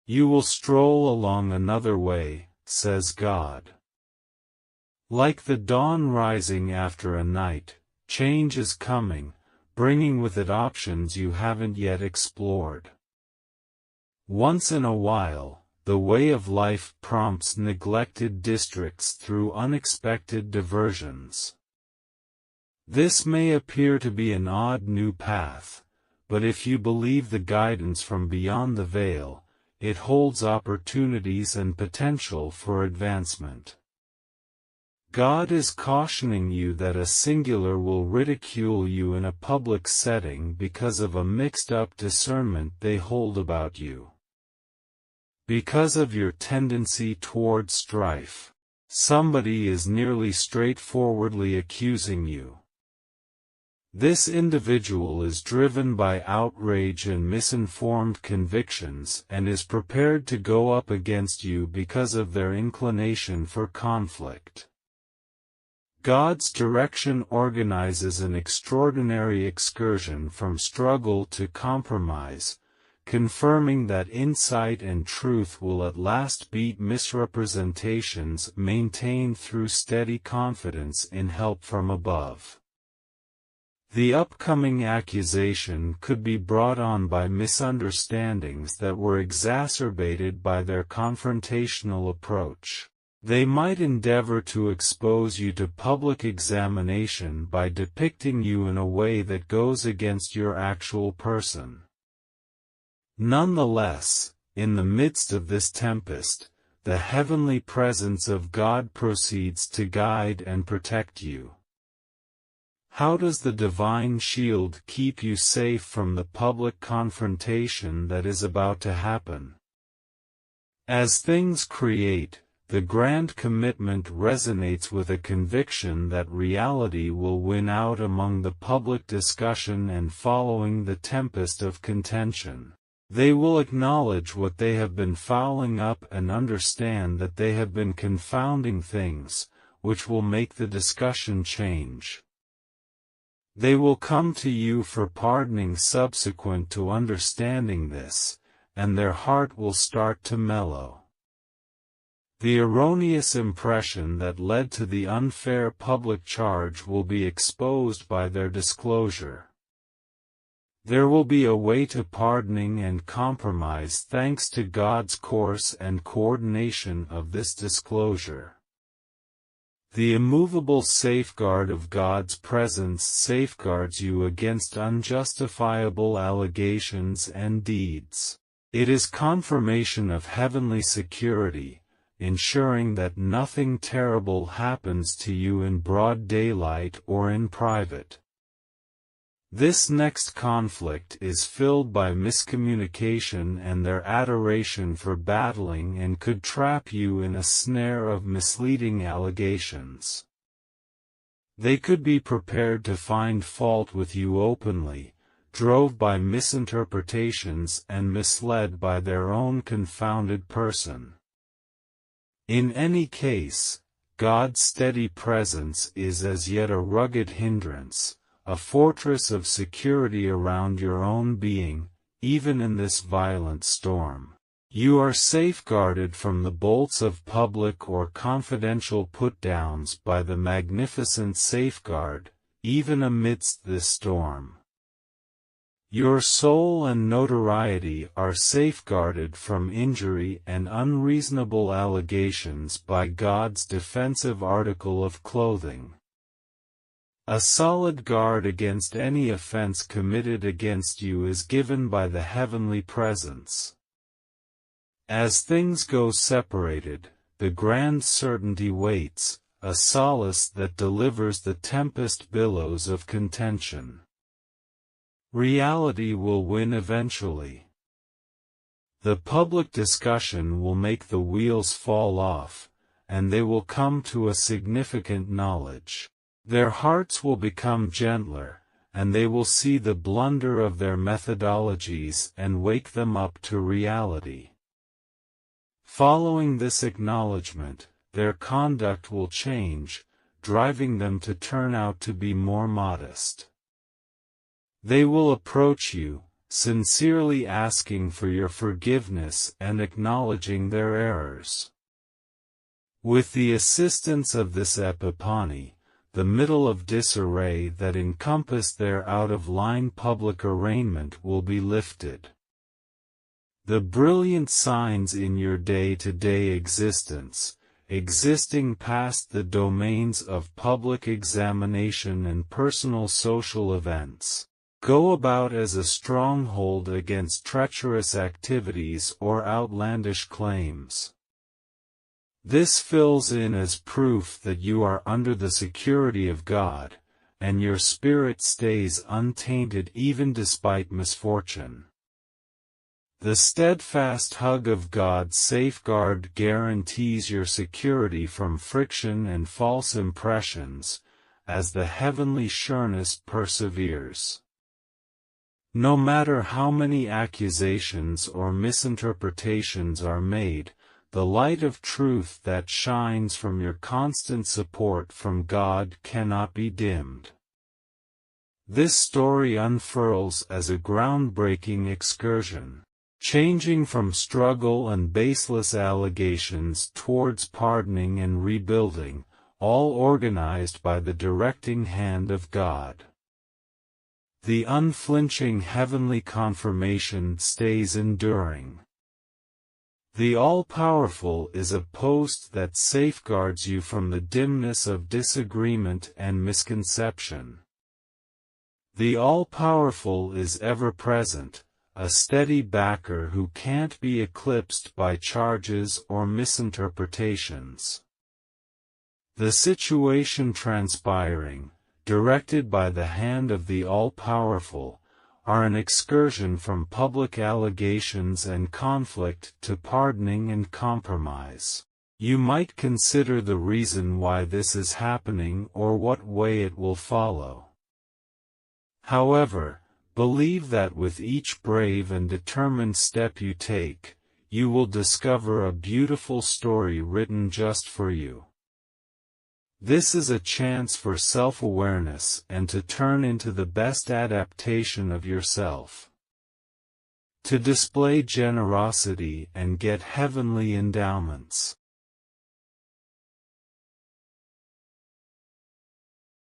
You will stroll along another way, says God. Like the dawn rising after a night, change is coming, bringing with it options you haven't yet explored. Once in a while, the way of life prompts neglected districts through unexpected diversions. This may appear to be an odd new path, but if you believe the guidance from beyond the veil, it holds opportunities and potential for advancement. God is cautioning you that a singular will ridicule you in a public setting because of a mixed-up discernment they hold about you. Because of your tendency toward strife, somebody is nearly straightforwardly accusing you. This individual is driven by outrage and misinformed convictions and is prepared to go up against you because of their inclination for conflict. God's direction organizes an extraordinary excursion from struggle to compromise, confirming that insight and truth will at last beat misrepresentations maintained through steady confidence in help from above. The upcoming accusation could be brought on by misunderstandings that were exacerbated by their confrontational approach. They might endeavor to expose you to public examination by depicting you in a way that goes against your actual person. Nonetheless, in the midst of this tempest, the heavenly presence of God proceeds to guide and protect you. How does the divine shield keep you safe from the public confrontation that is about to happen? As things create, the grand commitment resonates with a conviction that reality will win out among the public discussion and following the tempest of contention. They will acknowledge what they have been fouling up and understand that they have been confounding things, which will make the discussion change. They will come to you for pardoning subsequent to understanding this, and their heart will start to mellow. The erroneous impression that led to the unfair public charge will be exposed by their disclosure. There will be a way to pardoning and compromise thanks to God's course and coordination of this disclosure. The immovable safeguard of God's presence safeguards you against unjustifiable allegations and deeds. It is confirmation of heavenly security, ensuring that nothing terrible happens to you in broad daylight or in private. This next conflict is filled by miscommunication and their adoration for battling and could trap you in a snare of misleading allegations. They could be prepared to find fault with you openly, drove by misinterpretations and misled by their own confounded person. In any case, God's steady presence is as yet a rugged hindrance, a fortress of security around your own being, even in this violent storm. You are safeguarded from the bolts of public or confidential put-downs by the magnificent safeguard, even amidst this storm. Your soul and notoriety are safeguarded from injury and unreasonable allegations by God's defensive article of clothing. A solid guard against any offense committed against you is given by the heavenly presence. As things go separated, the grand certainty waits, a solace that delivers the tempest billows of contention. Reality will win eventually. The public discussion will make the wheels fall off, and they will come to a significant knowledge. Their hearts will become gentler, and they will see the blunder of their methodologies and wake them up to reality. Following this acknowledgement, their conduct will change, driving them to turn out to be more modest. They will approach you, sincerely asking for your forgiveness and acknowledging their errors. With the assistance of this Epipani, the middle of disarray that encompassed their out-of-line public arraignment will be lifted. The brilliant signs in your day-to-day existence, existing past the domains of public examination and personal social events, go about as a stronghold against treacherous activities or outlandish claims. This fills in as proof that you are under the security of God, and your spirit stays untainted even despite misfortune. The steadfast hug of God's safeguard guarantees your security from friction and false impressions, as the heavenly sureness perseveres. No matter how many accusations or misinterpretations are made, the light of truth that shines from your constant support from God cannot be dimmed. This story unfurls as a groundbreaking excursion, changing from struggle and baseless allegations towards pardoning and rebuilding, all organized by the directing hand of God. The unflinching heavenly confirmation stays enduring. The All-Powerful is a post that safeguards you from the dimness of disagreement and misconception. The All-Powerful is ever-present, a steady backer who can't be eclipsed by charges or misinterpretations. The situation transpiring, directed by the hand of the All-Powerful, are an excursion from public allegations and conflict to pardoning and compromise. You might consider the reason why this is happening or what way it will follow. However, believe that with each brave and determined step you take, you will discover a beautiful story written just for you. This is a chance for self-awareness and to turn into the best adaptation of yourself. To display generosity and get heavenly endowments.